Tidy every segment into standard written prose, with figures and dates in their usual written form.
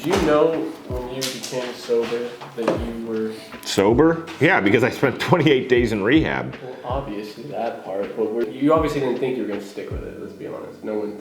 Did you know when you became sober that you were... Sober? Yeah, because I spent 28 days in rehab. Well, obviously that part, but you obviously didn't think you were going to stick with it, let's be honest. No one...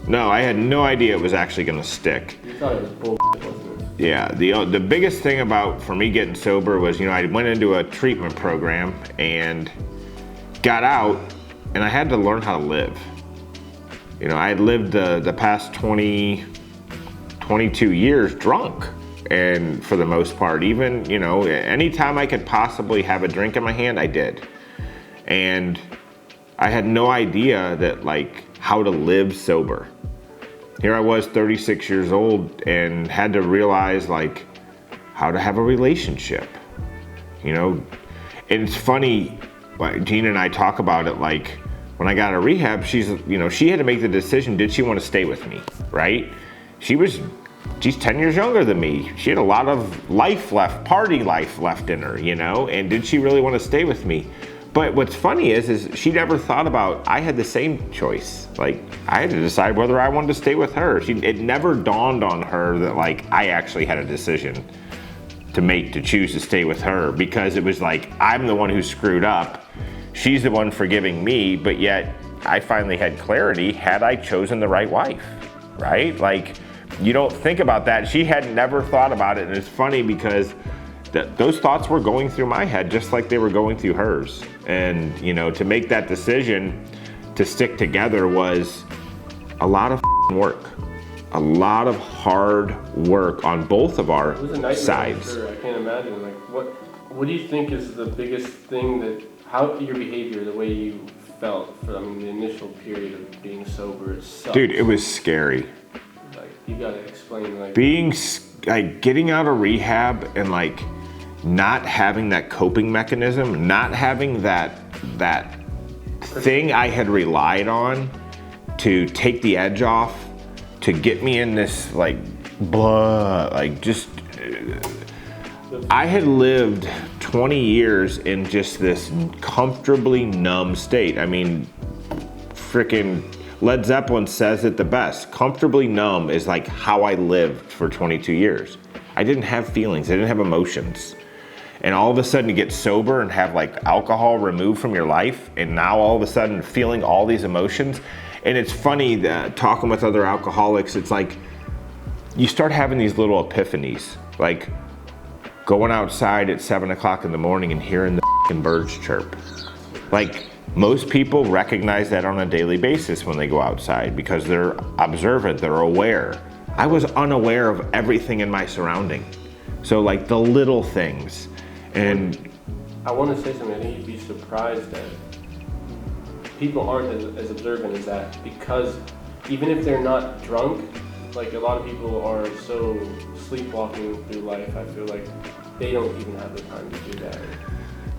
No, I had no idea it was actually going to stick. You thought it was bullshit, wasn't it? Yeah, the biggest thing for me getting sober was, I went into a treatment program and got out, and I had to learn how to live. I had lived the past 22 years drunk, and for the most part, even, anytime I could possibly have a drink in my hand, I did. And I had no idea that, how to live sober. Here I was, 36 years old, and had to realize, how to have a relationship. And it's funny, Gina and I talk about it, when I got out of rehab, she had to make the decision, did she want to stay with me, right? She's 10 years younger than me. She had a lot of party life left in her, and did she really want to stay with me? But what's funny is she never thought about, I had the same choice. I had to decide whether I wanted to stay with her. It never dawned on her that I actually had a decision to make to choose to stay with her, because it was I'm the one who screwed up. She's the one forgiving me, but yet I finally had clarity. Had I chosen the right wife, right? You don't think about that. She had never thought about it, and it's funny because those thoughts were going through my head just like they were going through hers. And, to make that decision to stick together was a lot of work. A lot of hard work on both of our sides. Sure. I can't imagine. What do you think is the biggest thing how your behavior, the way you felt for, the initial period of being sober, it sucks. Dude, it was scary. You gotta explain, getting out of rehab and not having that coping mechanism, not having that thing I had relied on to take the edge off, to get me in this I had lived 20 years in just this comfortably numb state. Frickin' Led Zeppelin says it the best. Comfortably numb is how I lived for 22 years. I didn't have feelings, I didn't have emotions. And all of a sudden to get sober and have alcohol removed from your life, and now all of a sudden feeling all these emotions. And it's funny that talking with other alcoholics, it's you start having these little epiphanies, going outside at 7 o'clock in the morning and hearing the birds chirp. Most people recognize that on a daily basis when they go outside because they're observant, they're aware. I was unaware of everything in my surrounding. So the little things. And I want to say something. I think you'd be surprised that people aren't as observant as that, because even if they're not drunk, a lot of people are so sleepwalking through life, I feel they don't even have the time to do that.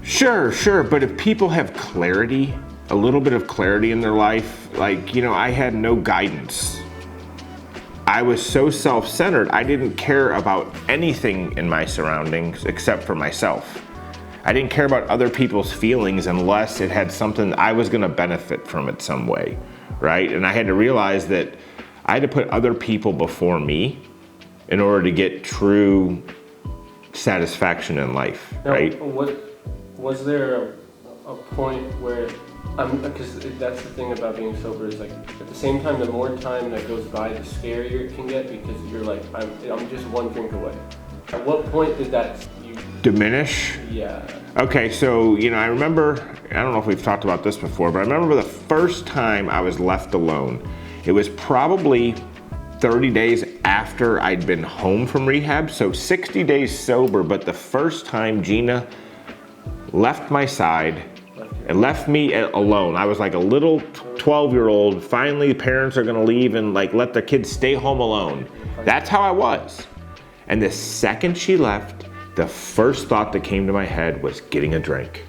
Sure, but if people have clarity, a little bit of clarity in their life, I had no guidance. I was so self-centered, I didn't care about anything in my surroundings except for myself. I didn't care about other people's feelings unless it had something I was gonna benefit from it some way, right? And I had to realize that I had to put other people before me in order to get true satisfaction in life, right? Was there a point where, because that's the thing about being sober is at the same time, the more time that goes by, the scarier it can get, because you're I'm just one drink away. At what point did that diminish? Yeah. Okay, so I remember, I don't know if we've talked about this before, but I remember the first time I was left alone. It was probably 30 days after I'd been home from rehab, so 60 days sober, but the first time Gina left my side and left me alone. I was a little 12-year-old. Finally, parents are gonna leave and let the kids stay home alone. That's how I was. And the second she left, the first thought that came to my head was getting a drink.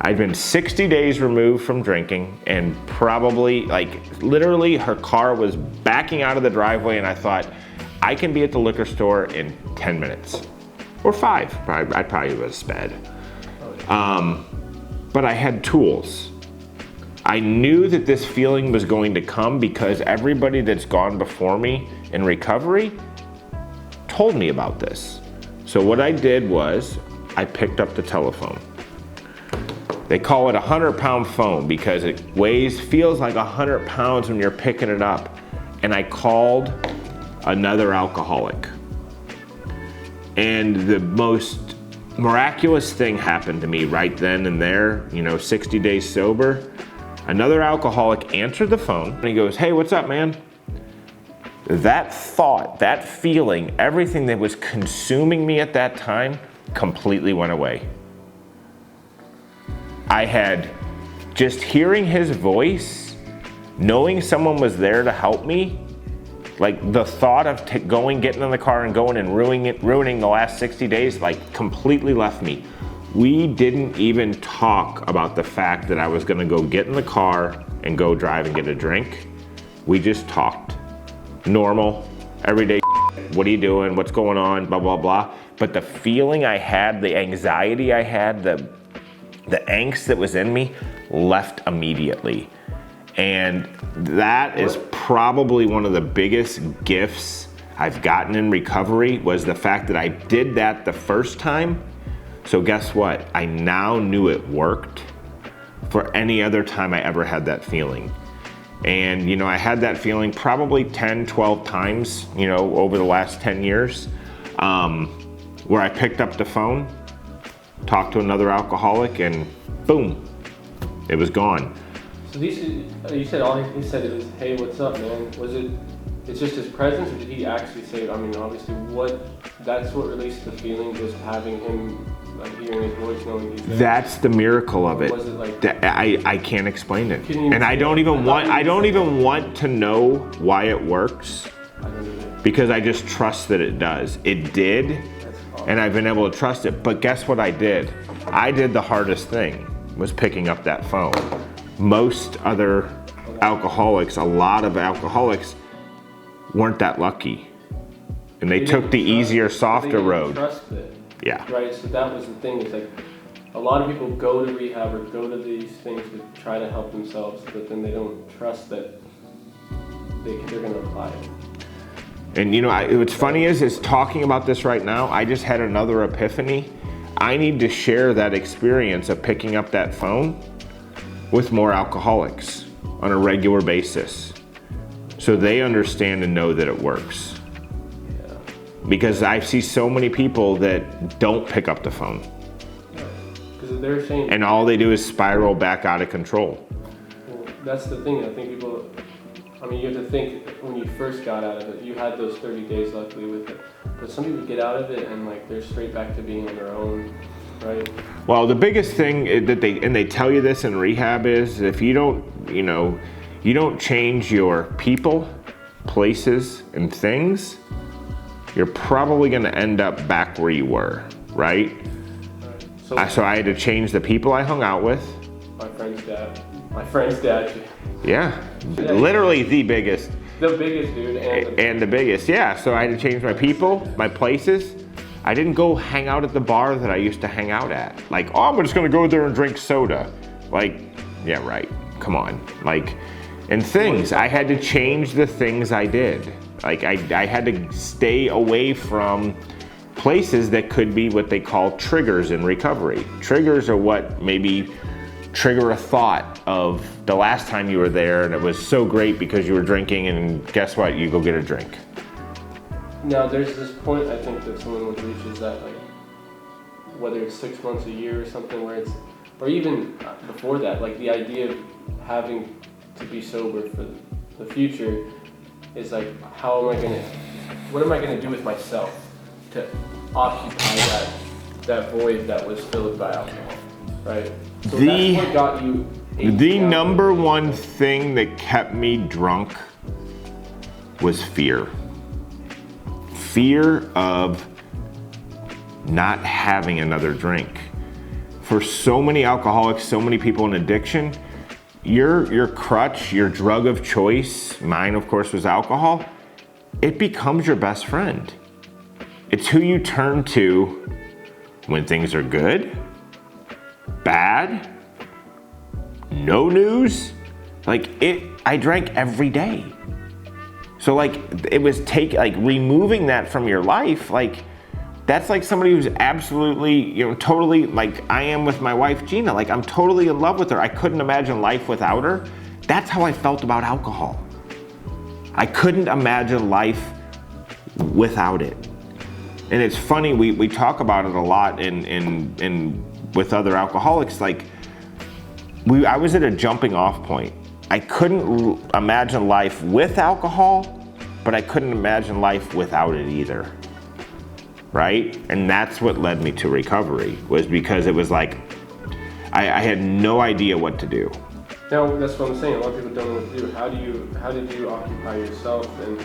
I'd been 60 days removed from drinking, and probably literally her car was backing out of the driveway, and I thought, I can be at the liquor store in 10 minutes. Or 5, I probably was sped. But I had tools. I knew that this feeling was going to come because everybody that's gone before me in recovery told me about this. So what I did was I picked up the telephone. They call it a 100-pound phone because it feels like 100 pounds when you're picking it up. And I called another alcoholic. And the most miraculous thing happened to me right then and there, 60 days sober. Another alcoholic answered the phone and he goes, "Hey, what's up, man?" That thought, that feeling, everything that was consuming me at that time completely went away. I had just hearing his voice, knowing someone was there to help me, like the thought of getting in the car and going and ruining the last 60 days, like completely left me. We didn't even talk about the fact that I was gonna go get in the car and go drive and get a drink. We just talked. Normal, everyday, what are you doing? What's going on? Blah, blah, blah. But the feeling I had, the anxiety I had, the angst that was in me left immediately. And that is probably one of the biggest gifts I've gotten in recovery, was the fact that I did that the first time. So guess what? I now knew it worked for any other time I ever had that feeling. And I had that feeling probably 10, 12 times, over the last 10 years, where I picked up the phone, talked to another alcoholic, and boom, it was gone. So you said all he said it was, "Hey, what's up, man?" It's just his presence, or did he actually say, obviously, that's what released the feeling, just having him, like hearing his voice, knowing he's there? That's the miracle of it. Was it like, I can't explain it. And I don't even want to know why it works, because I just trust that it does. It did, and I've been able to trust it. But guess what I did? I did the hardest thing, was picking up that phone. Most other alcoholics, a lot of alcoholics, weren't that lucky. And they took the easier, softer road. Trust it. Yeah. Right, so that was the thing. It's like a lot of people go to rehab or go to these things to try to help themselves, but then they don't trust that they're going to apply it. And what's funny is talking about this right now, I just had another epiphany. I need to share that experience of picking up that phone with more alcoholics on a regular basis, so they understand and know that it works. Yeah. Because I see so many people that don't pick up the phone. Because they're saying, and all they do is spiral back out of control. Well, that's the thing. I think people, you have to think, when you first got out of it, you had those 30 days luckily with it. But some people get out of it and they're straight back to being on their own, right? Well, the biggest thing that they tell you this in rehab is, if you don't change your people, places, and things, you're probably going to end up back where you were, right? So I had to change the people I hung out with. My friend's dad. Yeah, literally the biggest. The biggest, dude. And the biggest, yeah. So I had to change my people, my places. I didn't go hang out at the bar that I used to hang out at. Like, oh, I'm just gonna go there and drink soda. Like, yeah, right, come on. And things, I had to change the things I did. I had to stay away from places that could be what they call triggers in recovery. Triggers are what maybe trigger a thought of the last time you were there and it was so great because you were drinking, and guess what? You go get a drink. Now, there's this point I think that someone would reach, is that whether it's 6 months, a year, or something, where it's, or even before that, the idea of having to be sober for the future is what am I gonna do with myself to occupy that void that was filled by alcohol, right? So that's what got you. The number one thing that kept me drunk was fear. Fear of not having another drink. For so many alcoholics, so many people in addiction, your crutch, your drug of choice, mine of course was alcohol, it becomes your best friend. It's who you turn to when things are good, bad, no news. I drank every day. So like it was removing that from your life, like that's like somebody who's absolutely, totally like I am with my wife Gina, like I'm totally in love with her. I couldn't imagine life without her. That's how I felt about alcohol. I couldn't imagine life without it. And it's funny, we talk about it a lot in with other alcoholics, like I was at a jumping off point. I couldn't imagine life with alcohol, but I couldn't imagine life without it either, right? And that's what led me to recovery, was because it was like, I had no idea what to do. Now, that's what I'm saying, a lot of people don't know what to do. How did you occupy yourself and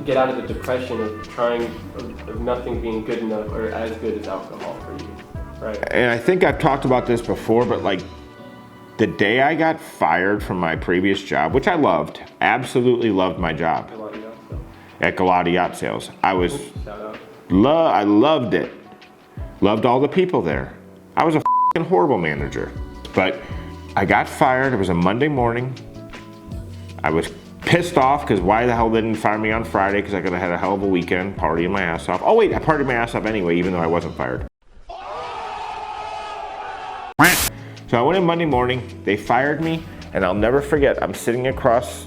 get out of the depression of nothing being good enough or as good as alcohol for you, right? And I think I've talked about this before, but like the day I got fired from my previous job, which I loved, absolutely loved my job at Galati Yacht Sales. I loved it. Loved all the people there. I was a horrible manager, but I got fired. It was a Monday morning. I was pissed off because why the hell didn't fire me on Friday, because I could have had a hell of a weekend partying my ass off. Oh wait, I partied my ass off anyway, even though I wasn't fired. So I went in Monday morning, they fired me, and I'll never forget, I'm sitting across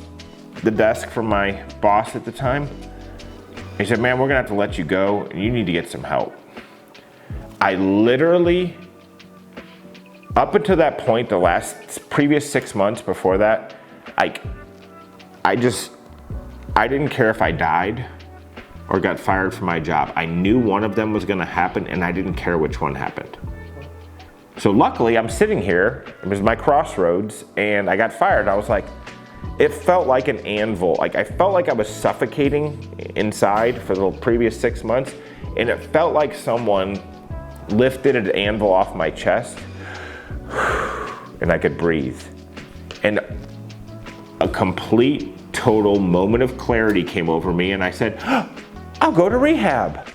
the desk from my boss at the time. He said, man, we're gonna have to let you go, and you need to get some help. I literally, up until that point, the previous 6 months before that, I didn't care if I died or got fired from my job. I knew one of them was gonna happen, and I didn't care which one happened. So luckily, I'm sitting here, it was my crossroads, and I got fired. I was like, it felt like an anvil. Like I felt like I was suffocating inside for the previous 6 months, and it felt like someone lifted an anvil off my chest, and I could breathe. And a complete, total moment of clarity came over me, and I said, I'll go to rehab.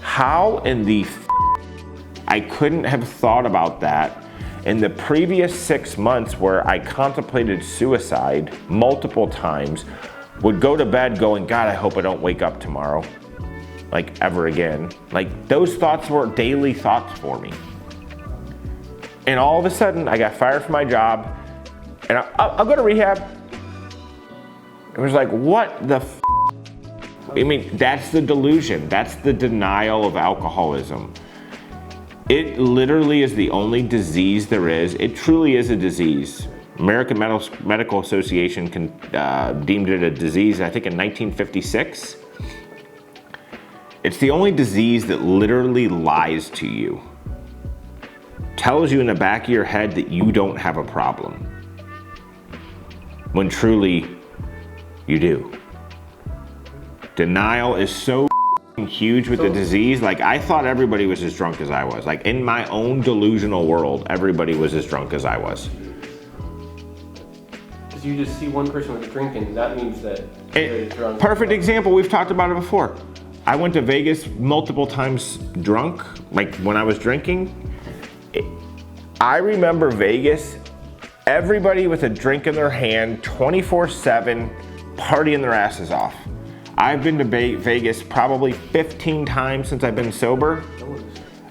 How in the I couldn't have thought about that in the previous 6 months, where I contemplated suicide multiple times, would go to bed going, God, I hope I don't wake up tomorrow, like ever again. Like those thoughts were daily thoughts for me. And all of a sudden I got fired from my job, and I'll go to rehab. It was like, what the I mean, that's the delusion. That's the denial of alcoholism. It literally is the only disease there is. It truly is a disease. American Medical Association deemed it a disease, I think in 1956. It's the only disease that literally lies to you. Tells you in the back of your head that you don't have a problem, when truly you do. Denial is so huge with the disease. Like I thought everybody was as drunk as I was. Like in my own delusional world, everybody was as drunk as I was. Because you just see one person with drinking, that means that they're drunk. Perfect example, we've talked about it before. I went to Vegas multiple times drunk, like when I was drinking. I remember Vegas, everybody with a drink in their hand, 24/7, partying their asses off. I've been to Vegas probably 15 times since I've been sober.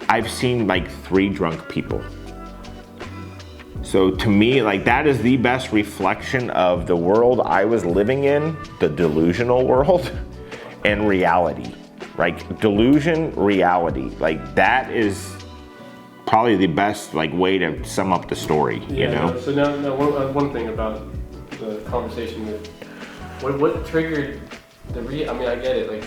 I've seen like 3 drunk people. So to me, like that is the best reflection of the world I was living in, the delusional world, and reality. Like delusion, reality. Like that is probably the best like way to sum up the story, you know? No, so now one thing about the conversation with, what triggered I mean, I get it, like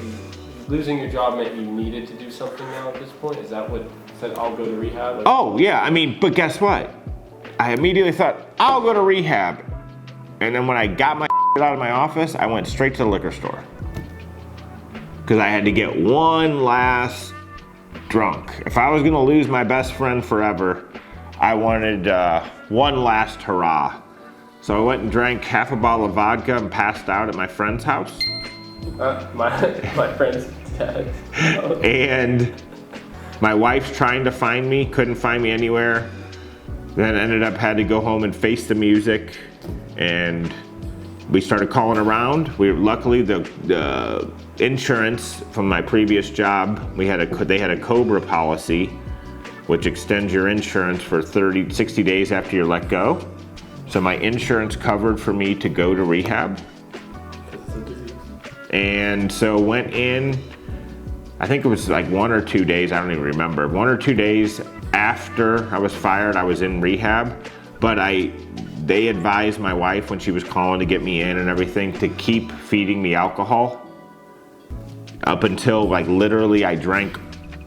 losing your job meant you needed to do something now at this point? Is that what said, I'll go to rehab? Like, oh yeah, I mean, but guess what? I immediately thought, I'll go to rehab. And then when I got my out of my office, I went straight to the liquor store. Because I had to get one last drunk. If I was gonna lose my best friend forever, I wanted one last hurrah. So I went and drank half a bottle of vodka and passed out at my friend's house. My friend's dad. And my wife's trying to find me, couldn't find me anywhere. Then ended up had to go home and face the music and we started calling around. Luckily the insurance from my previous job, they had a COBRA policy, which extends your insurance for 60 days after you're let go. So my insurance covered for me to go to rehab. And so went in, I think it was like 1 or 2 days, I don't even remember. 1 or 2 days after I was fired, I was in rehab, but they advised my wife when she was calling to get me in and everything to keep feeding me alcohol up until like literally I drank.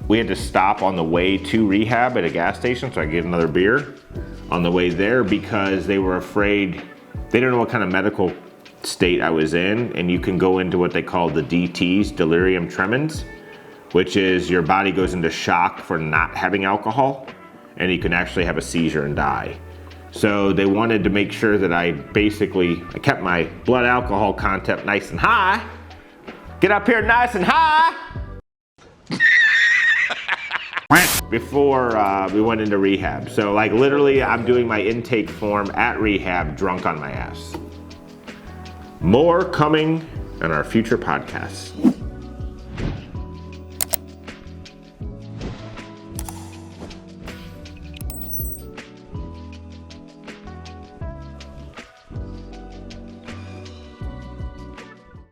We had to stop on the way to rehab at a gas station so I could get another beer on the way there because they were afraid, they didn't know what kind of medical state I was in, and you can go into what they call the DTs, delirium tremens, which is your body goes into shock for not having alcohol, and you can actually have a seizure and die. So they wanted to make sure that I kept my blood alcohol content nice and high. Get up here nice and high. Before we went into rehab. So like literally I'm doing my intake form at rehab drunk on my ass. More coming in our future podcasts.